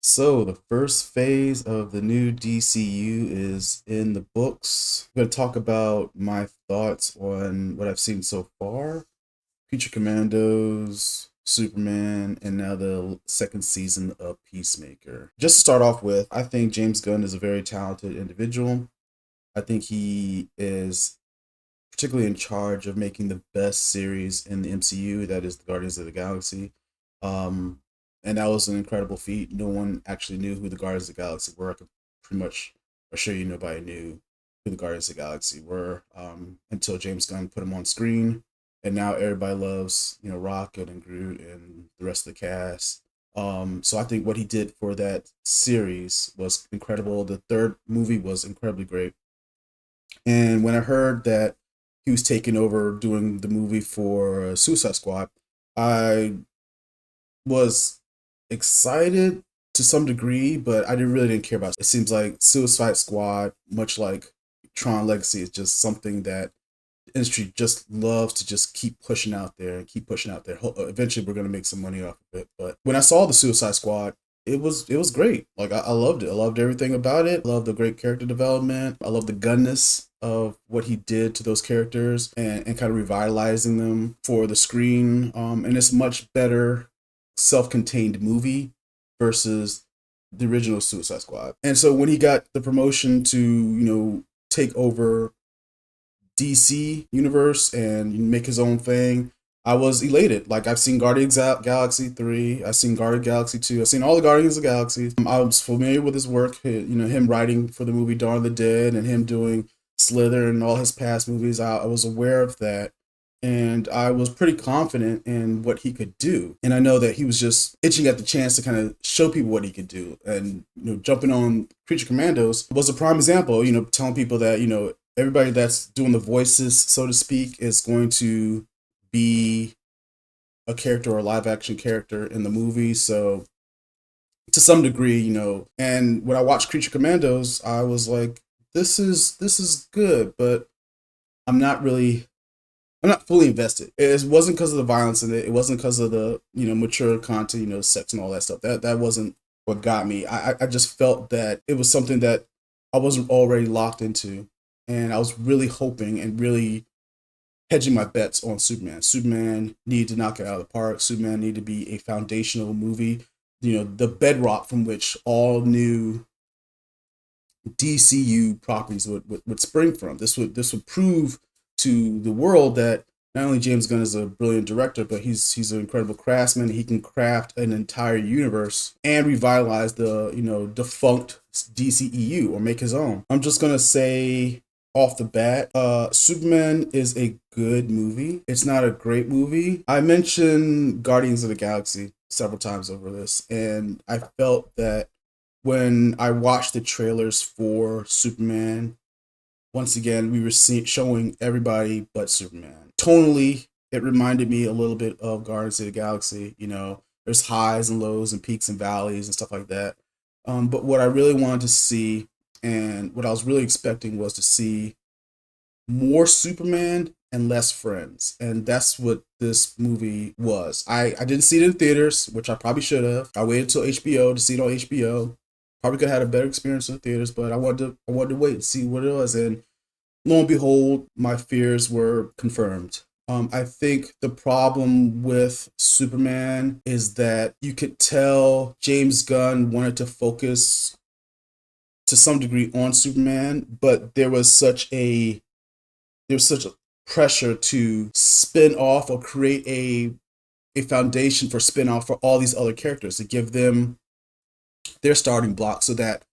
So the first phase of the new DCU is in the books. I'm going to talk about my thoughts on what I've seen so far. Future Commandos, Superman, and now the second season of Peacemaker. Just to start off with, I think James Gunn is a very talented individual. I think he is particularly in charge of making the best series in the MCU, that is the Guardians of the Galaxy. Um, and that was an incredible feat. No one actually knew who the Guardians of the Galaxy were. I could pretty much assure you nobody knew who the Guardians of the Galaxy were until James Gunn put them on screen. And now everybody loves, Rocket and Groot and the rest of the cast. So I think what he did for that series was incredible. The third movie was incredibly great. And when I heard that he was taking over doing the movie for Suicide Squad, I was excited to some degree, but I didn't care about it. It seems like Suicide Squad, much like Tron Legacy, is just something that the industry just loves to just keep pushing out there and keep pushing out there. Eventually, we're gonna make some money off of it. But when I saw the Suicide Squad, it was great. Like I loved it. I loved everything about it. I loved the great character development. I love the gunness of what he did to those characters and kind of revitalizing them for the screen. And it's much better self-contained movie versus the original Suicide Squad. And so when he got the promotion to, take over DC universe and make his own thing, I was elated. Like I've seen Guardians of Galaxy 3, I've seen Guardians Galaxy 2, I've seen all the Guardians of the Galaxy. I was familiar with his work, him writing for the movie Dawn of the Dead and him doing Slither and all his past movies. I was aware of that. And I was pretty confident in what he could do. And I know that he was just itching at the chance to kind of show people what he could do. And, jumping on Creature Commandos was a prime example, telling people that, everybody that's doing the voices, so to speak, is going to be a character or a live action character in the movie. So to some degree, and when I watched Creature Commandos, I was like, this is good, but I'm not really I'm not fully invested. It wasn't because of the violence in it. It wasn't because of the mature content, sex and all that stuff. That wasn't what got me. I just felt that it was something that I wasn't already locked into, and I was really hoping and really hedging my bets on Superman. Superman needed to knock it out of the park. Superman needed to be a foundational movie. The bedrock from which all new DCU properties would spring from. This would prove to the world that not only James Gunn is a brilliant director, but he's an incredible craftsman. He can craft an entire universe and revitalize the defunct DCEU or make his own. I'm just gonna say off the bat, Superman is a good movie. It's not a great movie. I mentioned Guardians of the Galaxy several times over this, and I felt that when I watched the trailers for Superman, once again, we were showing everybody but Superman. Tonally, it reminded me a little bit of Guardians of the Galaxy. There's highs and lows and peaks and valleys and stuff like that. But what I really wanted to see and what I was really expecting was to see more Superman and less Friends. And that's what this movie was. I didn't see it in theaters, which I probably should have. I waited until HBO to see it on HBO. Probably could have had a better experience in the theaters, but I wanted to wait and see what it was. And lo and behold, my fears were confirmed. I think the problem with Superman is that you could tell James Gunn wanted to focus to some degree on Superman, but there was such a pressure to spin off or create a foundation for spin off for all these other characters to give them their starting block so that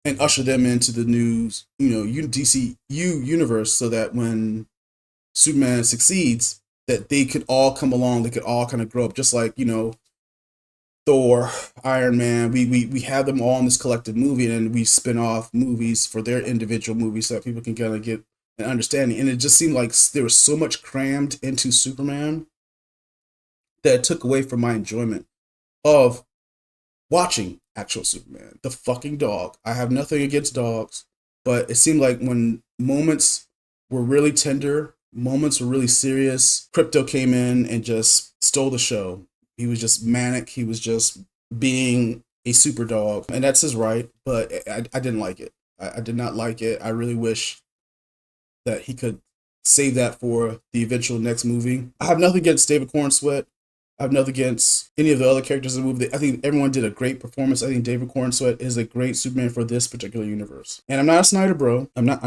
and usher them into the new DCU universe so that when Superman succeeds, that they could all come along, they could all kind of grow up, just like Thor, Iron Man. We have them all in this collective movie, and we spin off movies for their individual movies so that people can kind of get an understanding. And it just seemed like there was so much crammed into Superman that it took away from my enjoyment of watching actual Superman. The fucking dog. I have nothing against dogs, but it seemed like when moments were really tender, moments were really serious, Crypto came in and just stole the show. He was just manic. He was just being a super dog, and that's his right. But I didn't like it. I did not like it. I really wish that he could save that for the eventual next movie. I have nothing against David Cornsweet. I have nothing against any of the other characters in the movie. I think everyone did a great performance. I think David Cornsweet is a great Superman for this particular universe. And I'm not a Snyder bro. I'm not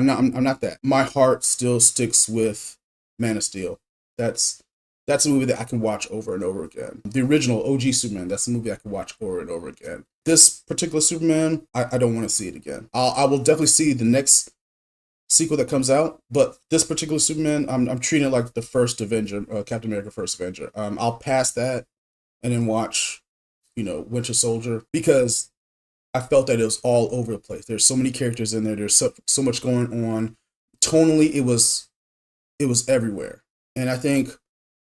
that. My heart still sticks with Man of Steel. That's a movie that I can watch over and over again. The original OG Superman, that's a movie I can watch over and over again. This particular Superman, I don't want to see it again. I will definitely see the next sequel that comes out, but this particular Superman, I'm treating it like the first Avenger, Captain America: First Avenger. I'll pass that and then watch, Winter Soldier, because I felt that it was all over the place. There's so many characters in there. There's so much going on. Tonally, it was everywhere, and I think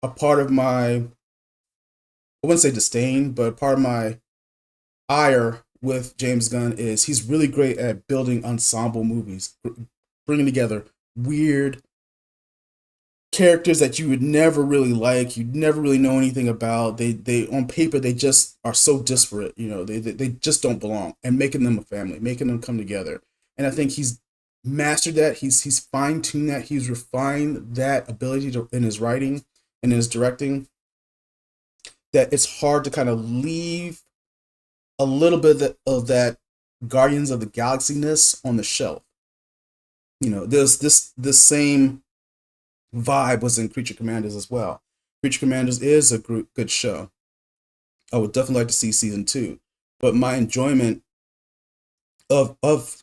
a part of my, I wouldn't say disdain, but part of my ire with James Gunn is he's really great at building ensemble movies, bringing together weird characters that you would never really like, you'd never really know anything about. They on paper they just are so disparate, they just don't belong, and making them a family, making them come together. And I think he's mastered that. He's fine-tuned that. He's refined that ability in his writing and in his directing, that it's hard to kind of leave a little bit of that Guardians of the Galaxy-ness on the shelf. There's this same vibe was in Creature Commandos as well. Creature Commandos is a good show. I would definitely like to see season 2, but my enjoyment of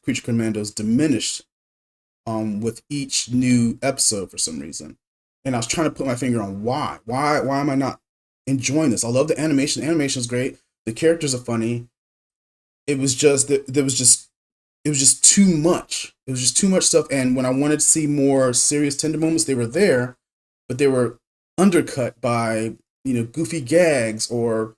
Creature Commandos diminished with each new episode for some reason, and I was trying to put my finger on why am I not enjoying this? I love the animation. The animation is great. The characters are funny. It was just too much. It was just too much stuff. And when I wanted to see more serious, tender moments, they were there, but they were undercut by, goofy gags or,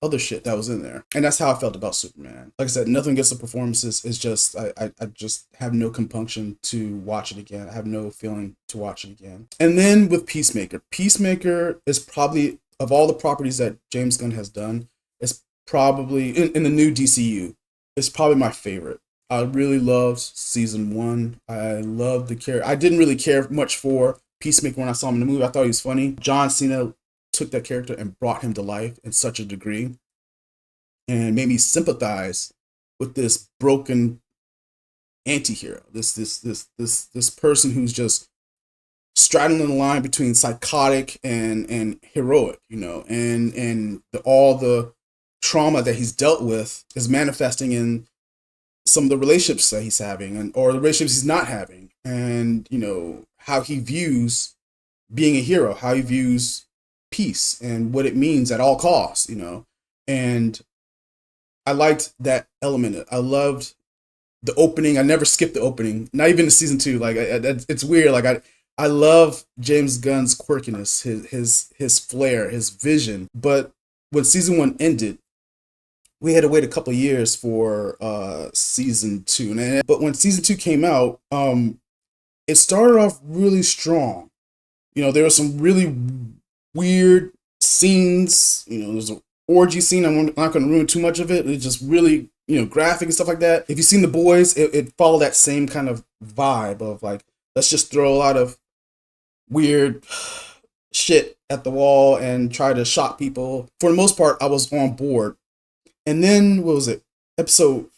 other shit that was in there. And that's how I felt about Superman. Like I said, nothing against the performances. It's just, I just have no compunction to watch it again. I have no feeling to watch it again. And then with Peacemaker. Peacemaker is probably, of all the properties that James Gunn has done, it's probably, in the new DCU, it's probably my favorite. I really loved season 1. I loved the character. I didn't really care much for Peacemaker when I saw him in the movie. I thought he was funny. John Cena took that character and brought him to life in such a degree, and made me sympathize with this broken anti-hero. This person who's just straddling the line between psychotic and heroic, and all the trauma that he's dealt with is manifesting in some of the relationships that he's having, or the relationships he's not having, and how he views being a hero, how he views peace and what it means at all costs, and I liked that element. I loved the opening. I never skipped the opening, not even in season 2. Like it's weird. Like I love James Gunn's quirkiness, his flair, his vision. But when season 1 ended, we had to wait a couple of years for season 2. But when season 2 came out, it started off really strong. There were some really weird scenes. There's an orgy scene. I'm not going to ruin too much of it. It's just really, graphic and stuff like that. If you've seen The Boys, it followed that same kind of vibe of like, let's just throw a lot of weird shit at the wall and try to shock people. For the most part, I was on board. And then, what was it? Episode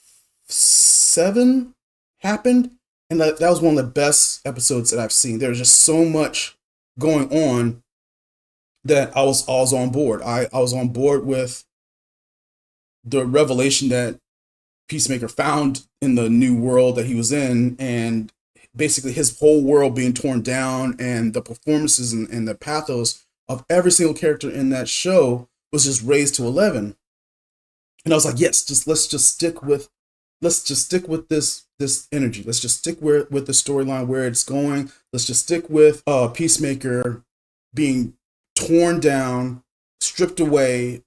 7 happened, and that was one of the best episodes that I've seen. There was just so much going on that I was on board. I was on board with the revelation that Peacemaker found in the new world that he was in, and basically his whole world being torn down, and the performances and the pathos of every single character in that show was just raised to 11. And I was like, yes, let's just stick with this energy. Let's just stick with the storyline where it's going. Let's just stick with Peacemaker being torn down, stripped away,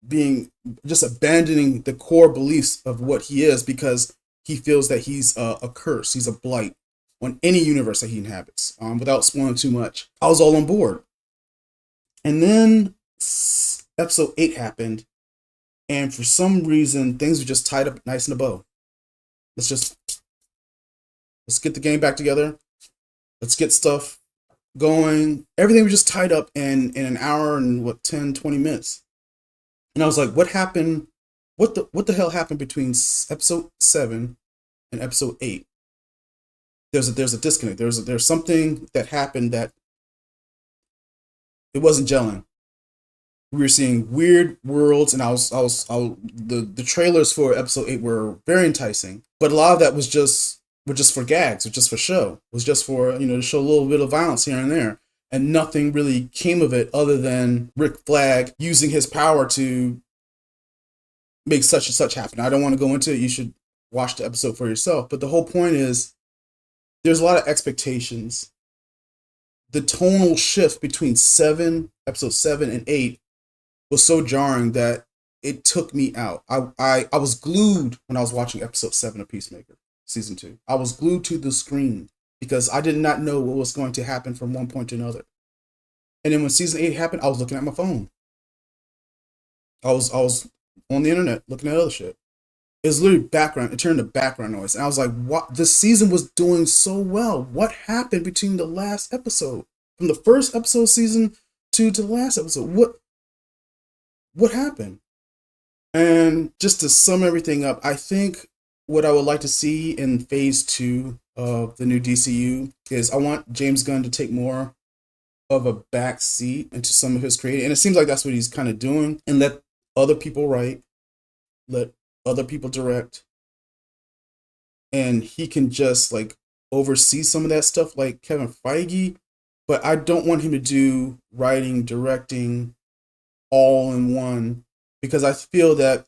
being just abandoning the core beliefs of what he is, because he feels that he's a curse, he's a blight on any universe that he inhabits. Without spoiling too much, I was all on board. And then episode 8 happened, And for some reason, things were just tied up nice in a bow. Let's get the game back together. Let's get stuff going. Everything was just tied up in an hour and 10-20 minutes. And I was like, what happened? What the hell happened between episode 7 and episode 8? There's a disconnect. There's something that happened that it wasn't gelling. We were seeing weird worlds, and the trailers for episode 8 were very enticing, but a lot of that was just for gags, or just for show. It was just for, to show a little bit of violence here and there, and nothing really came of it other than Rick Flag using his power to make such and such happen. I don't want to go into it. You should watch the episode for yourself. But the whole point is, there's a lot of expectations. The tonal shift between episode 7 and 8 was so jarring that it took me out. I was glued when I was watching episode 7 of Peacemaker, season 2. I was glued to the screen because I did not know what was going to happen from one point to another. And then when season 8 happened, I was looking at my phone. I was on the internet looking at other shit. It was literally background. It turned to background noise. And I was like, what? This season was doing so well. What happened between the last episode? From the first episode season 2 to the last episode? What happened? And just to sum everything up, I think what I would like to see in phase 2 of the new DCU is I want James Gunn to take more of a back seat into some of his creating. And it seems like that's what he's kind of doing. And let other people write. Let other people direct, and he can just oversee some of that stuff like Kevin Feige, but I don't want him to do writing, directing all in one, because I feel that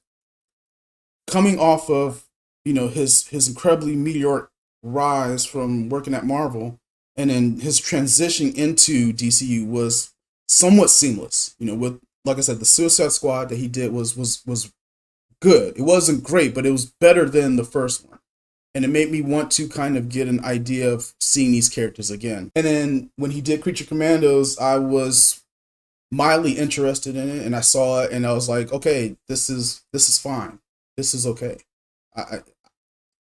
coming off of his incredibly meteoric rise from working at Marvel, and then his transition into DCU was somewhat seamless. With, like I said, the Suicide Squad that he did was good. It wasn't great, but it was better than the first one. And it made me want to kind of get an idea of seeing these characters again. And then when he did Creature Commandos, I was mildly interested in it, and I saw it, and I was like, okay, this is fine. This is okay. I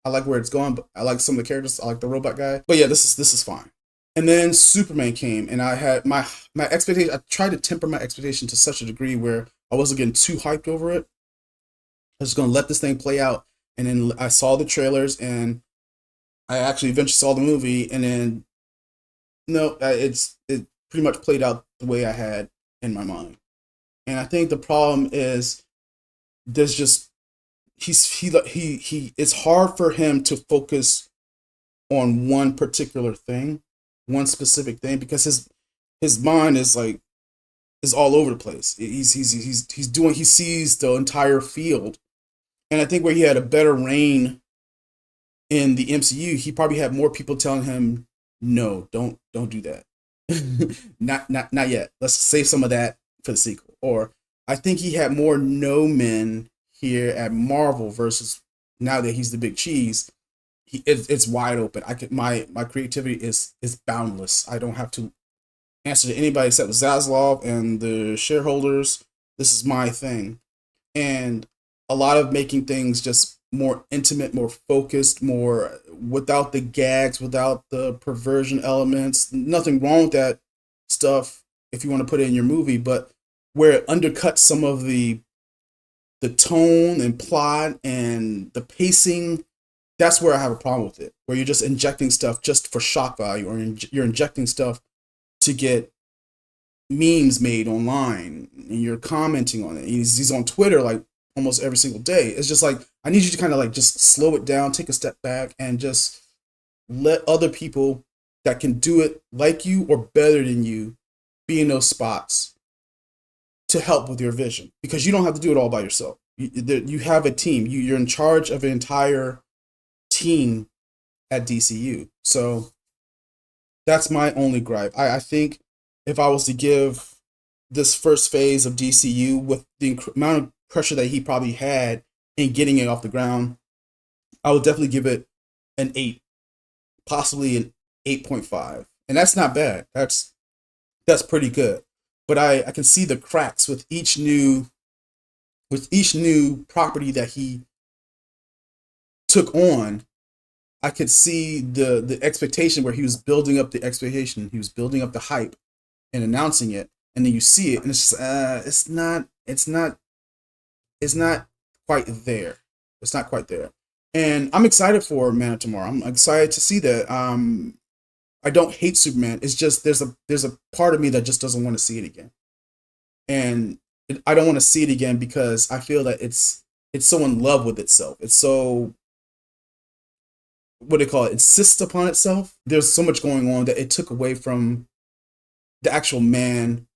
like where it's going, but I like some of the characters. I like the robot guy. But yeah, this is fine. And then Superman came, and I had my expectation. I tried to temper my expectation to such a degree where I wasn't getting too hyped over it. I was just going to let this thing play out. And then I saw the trailers, and I actually eventually saw the movie. And then, no, it pretty much played out the way I had in my mind. And I think the problem is there's just, it's hard for him to focus on one particular thing, one specific thing, because his mind is all over the place. He sees the entire field. And I think where he had a better reign in the MCU, he probably had more people telling him, no, don't do that. not yet. Let's save some of that for the sequel. Or I think he had more no men here at Marvel versus now that he's the big cheese. It's wide open. My creativity is boundless. I don't have to answer to anybody except Zaslav and the shareholders. This is my thing. And a lot of making things just more intimate, more focused, more without the gags, without the perversion elements. Nothing wrong with that stuff if you want to put it in your movie, but where it undercuts some of the tone and plot and the pacing, that's where I have a problem with it. Where you're just injecting stuff just for shock value, or you're injecting stuff to get memes made online, and you're commenting on it. He's on Twitter almost every single day. It's just I need you to kind of just slow it down, take a step back, and just let other people that can do it like you or better than you be in those spots to help with your vision, because you don't have to do it all by yourself. You have a team. You're in charge of an entire team at DCU. So that's my only gripe. I think if I was to give this first phase of DCU, with the amount of pressure that he probably had in getting it off the ground, I would definitely give it an 8, possibly an 8.5. And that's not bad. That's pretty good. But I can see the cracks with each new with each new property that he took on, I could see the expectation where he was building up the expectation, he was building up the hype and announcing it, and then you see it, and it's just, it's not quite there. It's not quite there, and I'm excited for Man of Tomorrow. I'm excited to see that. I don't hate Superman. It's just there's a part of me that just doesn't want to see it again, and I don't want to see it again because I feel that it's so in love with itself. It's so, what do they call it? Insists upon itself. There's so much going on that it took away from the actual man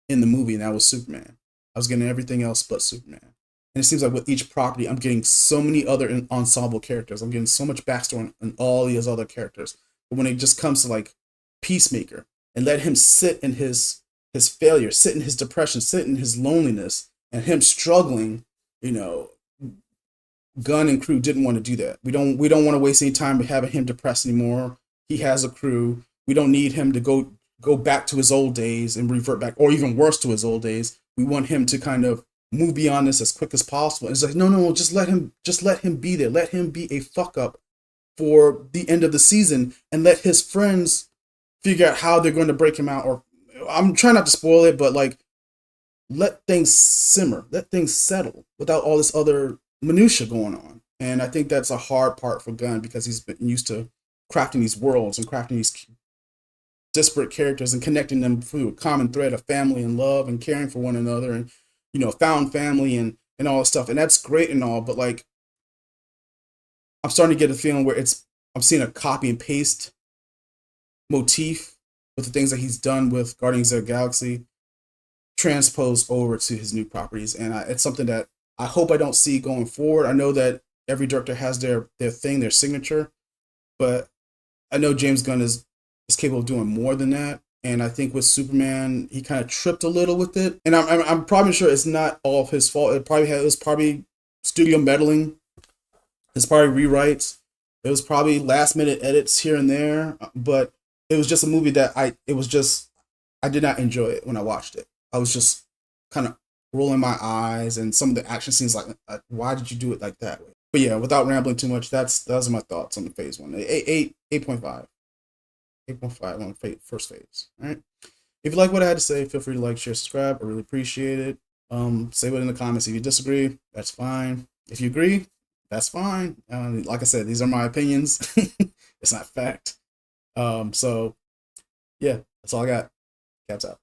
in the movie, and that was Superman. I was getting everything else but Superman. And it seems like with each property, I'm getting so many other ensemble characters. I'm getting so much backstory on all these other characters. But when it just comes to like Peacemaker, and let him sit in his failure, sit in his depression, sit in his loneliness, and him struggling, you know, Gunn and crew didn't want to do that. We don't want to waste any time having him depressed anymore. He has a crew. We don't need him to go back to his old days and revert back, or even worse, to his old days. We want him to kind of move beyond this as quick as possible. It's like, no, just let him be there. Let him be a fuck up for the end of the season, and let his friends figure out how they're going to break him out. Or I'm trying not to spoil it, but like, let things simmer, let things settle without all this other minutia going on. And I think that's a hard part for Gunn, because he's been used to crafting these worlds and crafting these disparate characters and connecting them through a common thread of family and love and caring for one another, and found family and all this stuff. And that's great and all, but like, I'm starting to get a feeling where I'm seeing a copy and paste motif with the things that he's done with Guardians of the Galaxy transposed over to his new properties. And it's something that I hope I don't see going forward. I know that every director has their thing, their signature, but I know James Gunn is capable of doing more than that. And I think with Superman, he kind of tripped a little with it. And I'm probably sure it's not all of his fault. It was probably studio meddling. It's probably rewrites. It was probably last minute edits here and there. But it was just a movie that I did not enjoy it when I watched it. I was just kind of rolling my eyes, and some of the action scenes, like, why did you do it like that? But yeah, without rambling too much, those are my thoughts on the phase one. 8.5. 8.5 on first phase. All right. If you like what I had to say, feel free to like, share, subscribe. I really appreciate it. Say what in the comments. If you disagree, that's fine. If you agree, that's fine. Like I said, these are my opinions. It's not fact. So yeah, that's all I got. Caps out.